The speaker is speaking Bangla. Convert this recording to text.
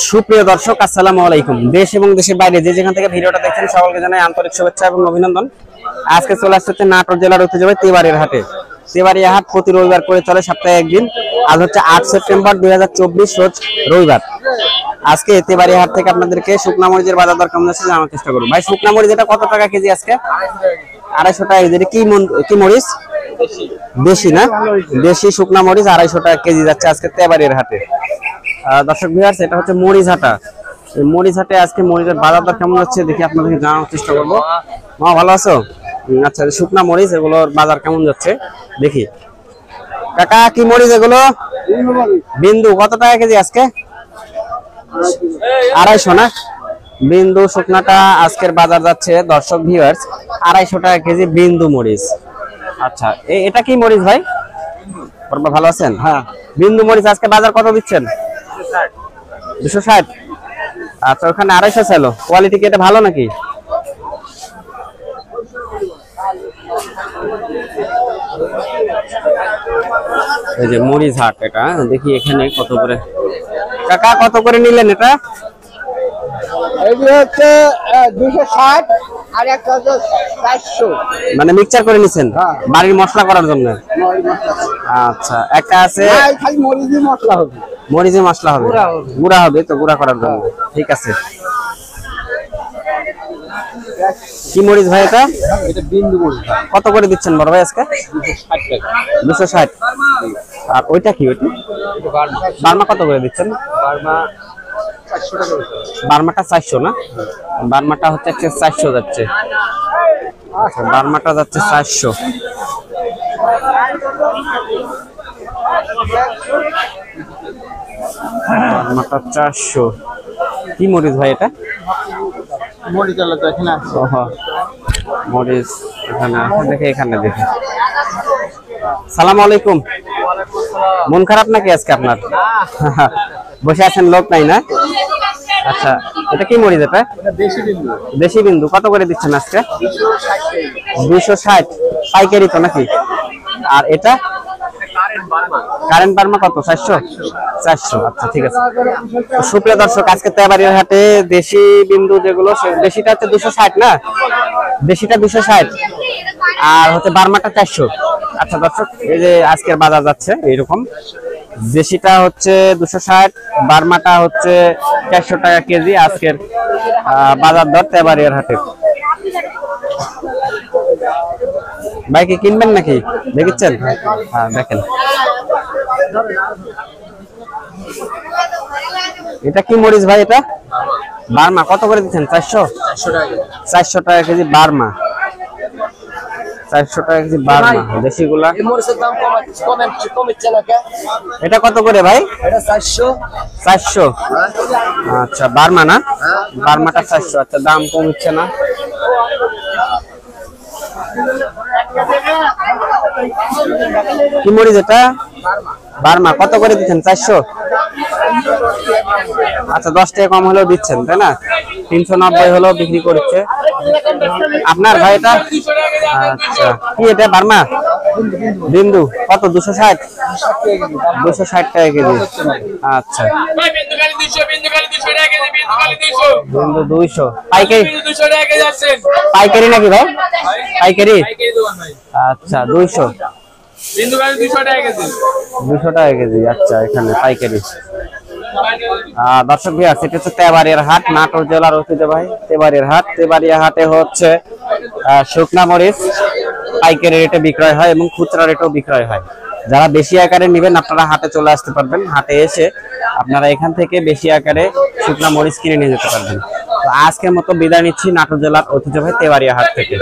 সুপ্রিয় দর্শক, আসসালামু আলাইকুম। দেশ এবং দেশের বাইরে যে যেখান থেকে ভিডিওটা দেখছেন সকলকে জানাই আন্তরিক শুভেচ্ছা এবং অভিনন্দন। আজকে চলে আসছে নাটোর জেলার ঐতিহ্যবাহী তেবাড়িয়ার হাটে। তেবাড়িয়া হাট প্রতি রবিবার করে চলে, সপ্তাহে একদিন। আজ হচ্ছে 8 সেপ্টেম্বর 2024, রোজ রবিবার। আজকে তেবাড়িয়া হাট থেকে আপনাদেরকে শুকনা মরিচের বাজার দর কেমন আছে জানার চেষ্টা করব। ভাই, শুকনা মরিচ এটা কত টাকা কেজি আজকে? 250 টাকা কেজি। কি মরিচ? দেশি না? দেশি শুকনা মরিচ 250 টাকা কেজি যাচ্ছে আজকে তেবাড়িয়ার হাটে। দর্শক ভিউয়ার্স, এটা হচ্ছে মরিচ হাটা। এই মরিচ হাটে আজকে মরিচের বাজার দর কেমন হচ্ছে দেখি আপনাদেরকে জানানোর চেষ্টা করবো। মা, ভালো আছো? আচ্ছা, শুকনা মরিচ এগুলোর বাজার কেমন যাচ্ছে দেখি। কাকা, কি মরিচ এগুলো? বিন্দু। কত টাকা কেজি আজকে? 250 না? বিন্দু শুকনাটা আজকের বাজার যাচ্ছে দর্শক ভিউয়ার্স 250 টাকা কেজি বিন্দু মরিচ। আচ্ছা, এটা কি মরিচ ভাই? ভালো আছেন? হ্যাঁ। বিন্দু মরিচ আজকে বাজার কত দিচ্ছেন? 260। আচ্ছা, ওখানে 250 ছিল। কোয়ালিটি কি এটা ভালো নাকি? এই যে মরিচ হাট, এটা দেখি এখানে কত করে। কাকা, কত করে নিলেন এটা? এই হচ্ছে 260 আর একটা হচ্ছে 400। মানে মিক্সচার করে নিছেন বাড়ির মশলা করার জন্য? আচ্ছা, একটা আছে খালি মরিচি মশলা হবে। মরিচি মশলা হবে, গুঁড়া হবে তো, গুঁড়া করার জন্য। ঠিক আছে। কি মরিচ ভাই এটা? এটা বিন্দু মরিচ। কত করে দিচ্ছেন বড় ভাই আজকে? 260 টাকা। 260। আর ওইটা কি? ওইটা বার্মা কত করে দিচ্ছেন? বার্মা 400 টাকা। বার্মাটা 400 না? বার্মাটা হচ্ছে 400 যাচ্ছে। আচ্ছা, বার্মাটা যাচ্ছে 400। বার্মাটা 400। কি মরিচ ভাই এটা? মরিচ আলাদা এখানে আছে। মরিচ এখানে আছে, দেখে এখানে দেখে। সালাম আলাইকুম। মন খারাপ নাকি আজকে আপনার? বসে আছেন, লোক নাই না? আচ্ছা, এটা কি মরিচ? এটা দেশি বিন্দু। দেশি বিন্দু। কত করে দিচ্ছেন আজকে? 260। পাইকারি তো নাকি? আর এটা কারেন্ট বার্মা কত? 400। আচ্ছা, ঠিক আছে। সুপ্রিয় দর্শক, আজকে তেবাড়িয়ার হাটে দেশি বিন্দু যেগুলো, দেশিটা হচ্ছে 260 না? দেশিটা 260 আর হচ্ছে বার্মাটা 400। আচ্ছা দর্শক, এই যে আজকের বাজার যাচ্ছে এইরকম। দেশিটা হচ্ছে 260, বার্মাটা হচ্ছে 400 টাকা কেজি আজকের বাজার দর তেবাড়িয়ার হাটে। ভাই, কি কিনবেন নাকি? দেখছেন? হ্যাঁ, দেখেন। এটা কি মরিচ ভাই? এটা বার্মা। কত করে দিচ্ছেন? 400 টাকা। 400 টাকা কেজি বার্মা। 400 টাকা কেজি বার্মা দেশিগুলা। এটা কত করে ভাই? এটা 400। 400। আচ্ছা, বার্মা না? বার্মাটা 400। আচ্ছা, দাম কমছে না? কি মরিচ এটা? বার্মা। কত করে দিচ্ছেন? 400। আচ্ছা, 10 টাকা কম হলেও দিচ্ছেন, তাই না? 390 হলেও বিক্রি করছে আপনার ভাই এটা? আচ্ছা, কি এটা? বার্মা বিন্দু। কত? 260। 260 টাকা কেজি। আচ্ছা, বিন্দু 200। পাইকারি? পাইকারি নাকি ভাই? পাইকারি। আচ্ছা, 200। 200 টাকা কেজি। আচ্ছা, এখানে পাইকারি। দর্শক ভাই, সেটা হচ্ছে তেবাড়িয়ার হাট, নাটোর জেলার ঐতিহ্যবাহী তেবাড়িয়ার হাট। তেবাড়িয়া হাটে হচ্ছে শুকনা মরিচ পাইকারি রেটে বিক্রয় হয় এবং খুচরা রেটেও বিক্রয় হয়। যারা বেশি আকারে নেবেন আপনারা হাটে চলে আসতে পারবেন। হাটে এসে আপনারা এখান থেকে বেশি আকারে শুকনা মরিচ কিনে নিয়ে যেতে পারবেন। তো আজকের মতো বিদায় নিচ্ছি নাটোর জেলার ঐতিহ্যবাহী তেবাড়িয়া হাট থেকে।